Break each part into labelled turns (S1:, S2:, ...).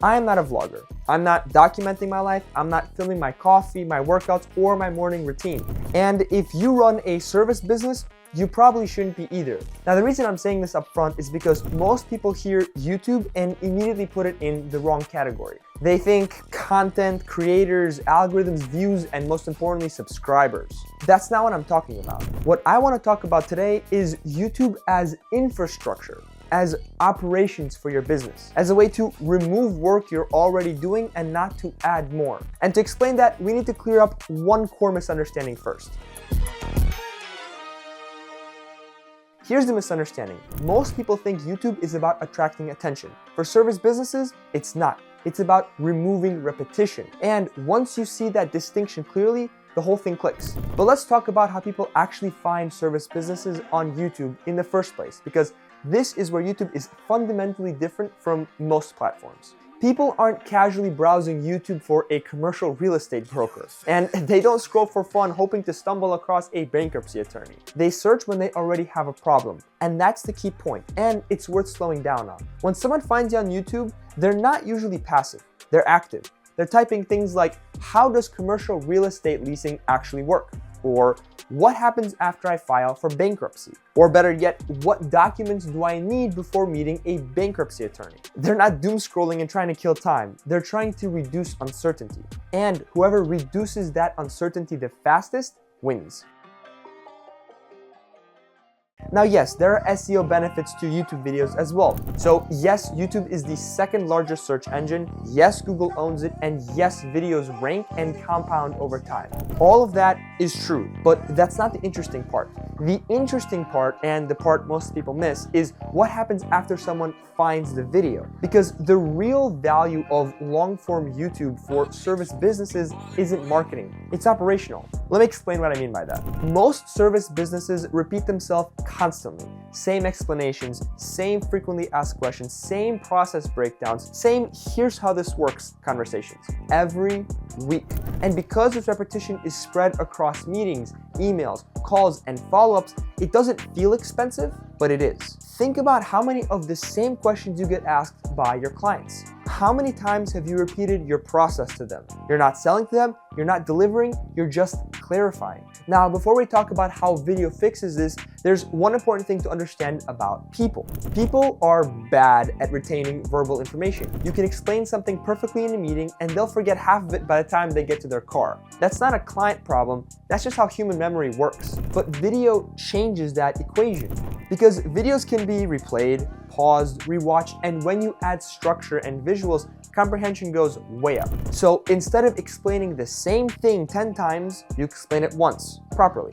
S1: I am not a vlogger. I'm not documenting my life. I'm not filming my coffee, my workouts, or my morning routine. And if you run a service business, you probably shouldn't be either. Now, the reason I'm saying this up front is because most people hear YouTube and immediately put it in the wrong category. They think content, creators, algorithms, views, and most importantly, subscribers. That's not what I'm talking about. What I want to talk about today is YouTube as infrastructure, as operations for your business, as a way to remove work you're already doing and not to add more. And to explain that, we need to clear up one core misunderstanding first. Here's the misunderstanding. Most people think YouTube is about attracting attention. For service businesses, it's not. It's about removing repetition. And once you see that distinction clearly, the whole thing clicks. But let's talk about how people actually find service businesses on YouTube in the first place, because this is where YouTube is fundamentally different from most platforms. People aren't casually browsing YouTube for a commercial real estate broker, and they don't scroll for fun hoping to stumble across a bankruptcy attorney. They search when they already have a problem, and that's the key point, and it's worth slowing down on. When someone finds you on YouTube, they're not usually passive, they're active. They're typing things like, how does commercial real estate leasing actually work? Or what happens after I file for bankruptcy? Or better yet, what documents do I need before meeting a bankruptcy attorney? They're not doom scrolling and trying to kill time. They're trying to reduce uncertainty. And whoever reduces that uncertainty the fastest wins. Now, yes, there are SEO benefits to YouTube videos as well. So yes, YouTube is the second largest search engine. Yes, Google owns it. And yes, videos rank and compound over time. All of that is true, but that's not the interesting part. The interesting part, and the part most people miss, is what happens after someone finds the video. Because the real value of long-form YouTube for service businesses isn't marketing, it's operational. Let me explain what I mean by that. Most service businesses repeat themselves constantly. Same explanations, same frequently asked questions, same process breakdowns, same here's how this works conversations every week. And because this repetition is spread across meetings, emails, calls, and follow-ups, it doesn't feel expensive, but it is. Think about how many of the same questions you get asked by your clients. How many times have you repeated your process to them? You're not selling to them, you're not delivering, you're just clarifying. Now, before we talk about how video fixes this, there's one important thing to understand about people. People are bad at retaining verbal information. You can explain something perfectly in a meeting and they'll forget half of it by the time they get to their car. That's not a client problem, that's just how human memory works. But video changes that equation, because videos can be replayed, paused, rewatched, and when you add structure and visuals, comprehension goes way up. So instead of explaining the same thing 10 times, you explain it once, properly.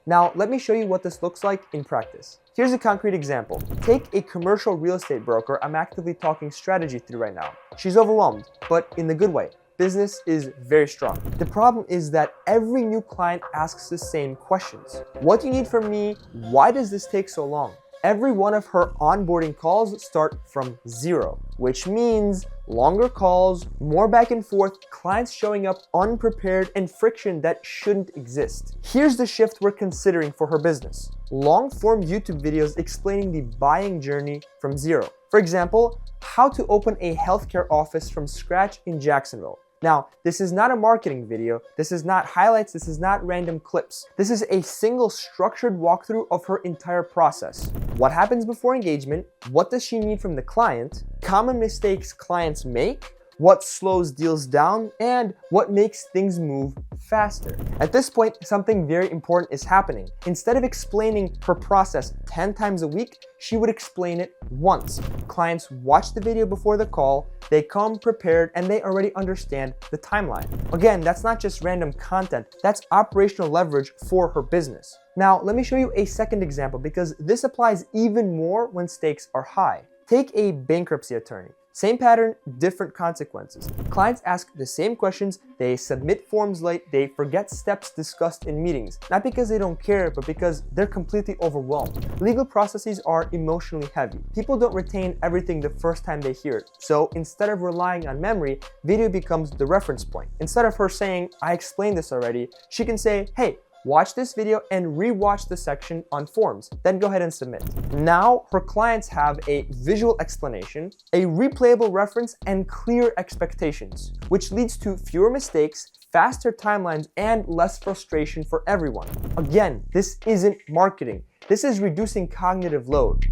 S1: Now, let me show you what this looks like in practice. Here's a concrete example. Take a commercial real estate broker I'm actively talking strategy through right now. She's overwhelmed, but in the good way. Business is very strong. The problem is that every new client asks the same questions. What do you need from me? Why does this take so long? Every one of her onboarding calls start from zero, which means longer calls, more back and forth, clients showing up unprepared, and friction that shouldn't exist. Here's the shift we're considering for her business. Long-form YouTube videos explaining the buying journey from zero. For example, how to open a healthcare office from scratch in Jacksonville. Now, this is not a marketing video, this is not highlights, this is not random clips. This is a single structured walkthrough of her entire process. What happens before engagement? What does she need from the client? Common mistakes clients make? What slows deals down? And what makes things move faster? At this point, something very important is happening. Instead of explaining her process 10 times a week, she would explain it once. Clients watch the video before the call, they come prepared, and they already understand the timeline. Again, that's not just random content, that's operational leverage for her business. Now, let me show you a second example because this applies even more when stakes are high. Take a bankruptcy attorney. Same pattern, different consequences. Clients ask the same questions, they submit forms late, they forget steps discussed in meetings. Not because they don't care, but because they're completely overwhelmed. Legal processes are emotionally heavy. People don't retain everything the first time they hear it. So instead of relying on memory, video becomes the reference point. Instead of her saying, I explained this already, she can say, hey, Watch this video and re-watch the section on forms, then go ahead and submit. Now, her clients have a visual explanation, a replayable reference, and clear expectations, which leads to fewer mistakes, faster timelines, and less frustration for everyone. Again, this isn't marketing. This is reducing cognitive load.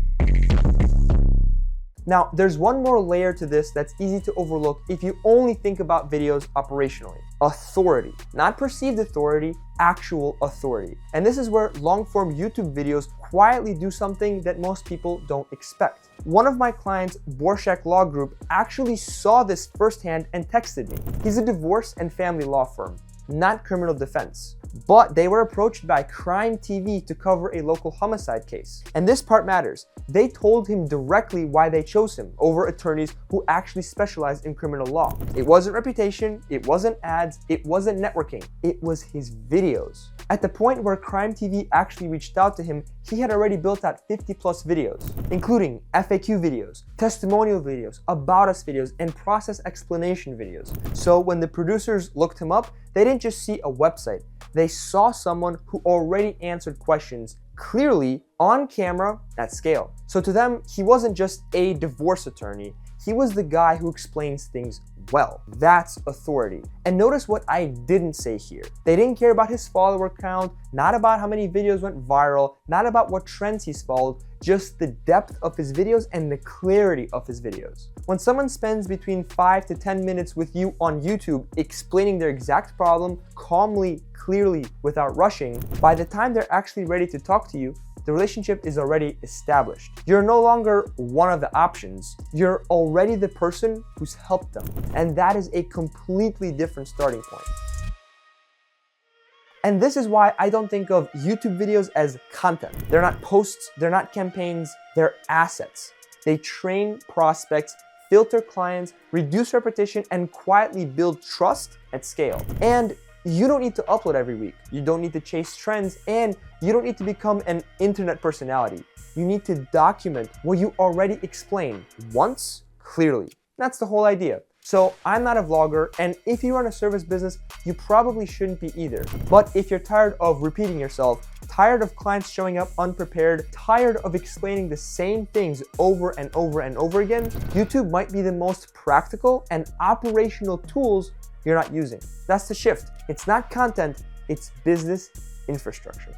S1: Now, there's one more layer to this that's easy to overlook if you only think about videos operationally. Authority. Not perceived authority, actual authority. And this is where long-form YouTube videos quietly do something that most people don't expect. One of my clients' Borshchak Law group actually saw this firsthand and texted me. He's a divorce and family law firm, not criminal defense. But they were approached by Crime TV to cover a local homicide case. And this part matters. They told him directly why they chose him over attorneys who actually specialize in criminal law. It wasn't reputation, it wasn't ads, it wasn't networking, it was his videos. At the point where Crime TV actually reached out to him, he had already built out 50+ videos, including FAQ videos, testimonial videos, about us videos, and process explanation videos. So when the producers looked him up, they didn't just see a website. They saw someone who already answered questions clearly on camera at scale. So to them, he wasn't just a divorce attorney. He was the guy who explains things well. That's authority. And notice what I didn't say here. They didn't care about his follower count, not about how many videos went viral, not about what trends he's followed, just the depth of his videos and the clarity of his videos. When someone spends between 5 to 10 minutes with you on YouTube explaining their exact problem calmly, clearly, without rushing, by the time they're actually ready to talk to you, the relationship is already established. You're no longer one of the options. You're already the person who's helped them. And that is a completely different starting point. And this is why I don't think of YouTube videos as content. They're not posts, they're not campaigns, they're assets. They train prospects, filter clients, reduce repetition, and quietly build trust at scale. And you don't need to upload every week. You don't need to chase trends, and you don't need to become an internet personality. You need to document what you already explained once clearly. That's the whole idea. So I'm not a vlogger, and if you run a service business, you probably shouldn't be either. But if you're tired of repeating yourself, tired of clients showing up unprepared, tired of explaining the same things over and over and over again, YouTube might be the most practical and operational tools you're not using. That's the shift. It's not content, it's business infrastructure.